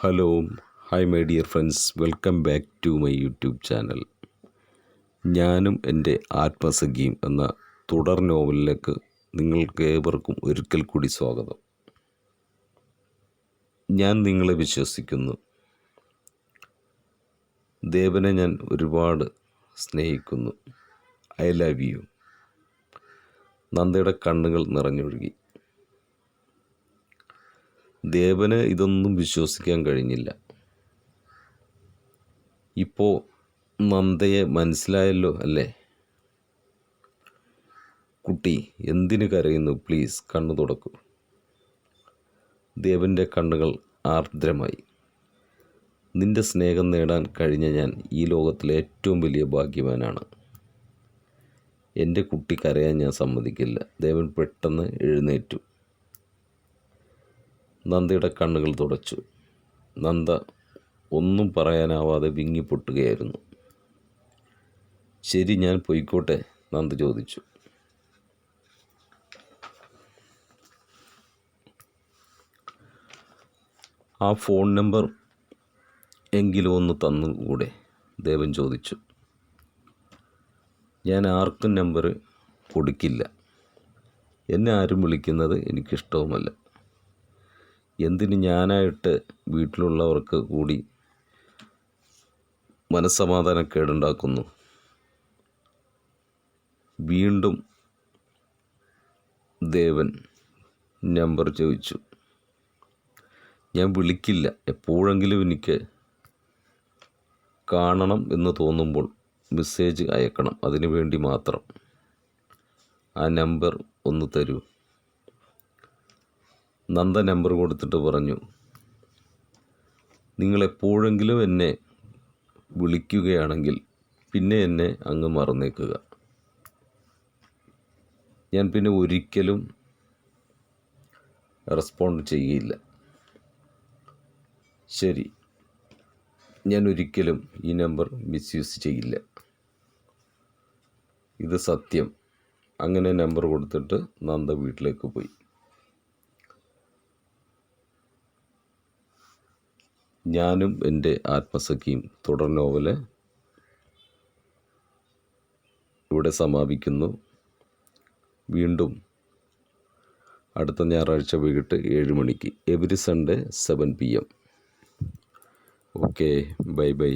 Hello hi my dear friends, welcome back to my YouTube channel. ഞാനും എൻ്റെ ആത്മസഖിയും എന്ന തുടർ നോവലിലേക്ക് നിങ്ങൾക്ക് ഏവർക്കും ഒരിക്കൽ കൂടി സ്വാഗതം. ഞാൻ നിങ്ങളെ വിശ്വസിക്കുന്നു. ദേവനെ ഞാൻ ഒരുപാട് സ്നേഹിക്കുന്നു. I love you. നന്ദയുടെ കണ്ണുകൾ നിറഞ്ഞൊഴുകി. ദേവന് ഇതൊന്നും വിശ്വസിക്കാൻ കഴിഞ്ഞില്ല. ഇപ്പോൾ നന്ദയെ മനസ്സിലായല്ലോ അല്ലേ? കുട്ടി, എന്തിനു കരയുന്നു? പ്ലീസ് കണ്ണു തുടക്കൂ. ദേവൻ്റെ കണ്ണുകൾ ആർദ്രമായി. നിന്റെ സ്നേഹം നേടാൻ കഴിഞ്ഞ ഞാൻ ഈ ലോകത്തിലെ ഏറ്റവും വലിയ ഭാഗ്യവാനാണ്. എൻ്റെ കുട്ടി കരയാൻ ഞാൻ സമ്മതിക്കില്ല. ദേവൻ പെട്ടെന്ന് എഴുന്നേറ്റു. നന്ദയുടെ കണ്ണുകൾ തുടച്ചു. നന്ദ ഒന്നും പറയാനാവാതെ വിങ്ങിപ്പൊട്ടുകയായിരുന്നു. ശരി, ഞാൻ പോയിക്കോട്ടെ? നന്ദ ചോദിച്ചു. ആ ഫോൺ നമ്പർ എങ്കിലും ഒന്ന് തന്നുകൂടെ? ദേവൻ ചോദിച്ചു. ഞാൻ ആർക്കും നമ്പർ കൊടുക്കില്ല. എന്നെ ആരും വിളിക്കുന്നത് എനിക്കിഷ്ടവുമല്ല. എന്തിന് ഞാനായിട്ട് വീട്ടിലുള്ളവർക്ക് കൂടി മനസ്സമാധാനക്കേടുണ്ടാക്കുന്നു? വീണ്ടും ദേവൻ നമ്പർ ചോദിച്ചു. ഞാൻ വിളിക്കില്ല. എപ്പോഴെങ്കിലും എനിക്ക് കാണണം എന്ന് തോന്നുമ്പോൾ മെസ്സേജ് അയക്കണം. അതിനു വേണ്ടി മാത്രം. ആ നമ്പർ ഒന്ന് തരൂ. നന്ദ നമ്പർ കൊടുത്തിട്ട് പറഞ്ഞു. നിങ്ങളെപ്പോഴെങ്കിലും എന്നെ വിളിക്കുകയാണെങ്കിൽ പിന്നെ എന്നെ അങ്ങ് മറന്നേക്കുക. ഞാൻ പിന്നെ ഒരിക്കലും റെസ്പോണ്ട് ചെയ്യില്ല. ശരി, ഞാൻ ഒരിക്കലും ഈ നമ്പർ മിസ്യൂസ് ചെയ്യില്ല. ഇത് സത്യം. അങ്ങനെ നമ്പർ കൊടുത്തിട്ട് നന്ദ വീട്ടിലേക്ക് പോയി. ഞാനും എൻ്റെ ആത്മസഖിയും തുടർ നോവല് ഇവിടെ സമാപിക്കുന്നു. വീണ്ടും അടുത്ത ഞായറാഴ്ച വൈകിട്ട് 7 മണിക്ക്. Every Sunday 7 PM. Okay, bye bye.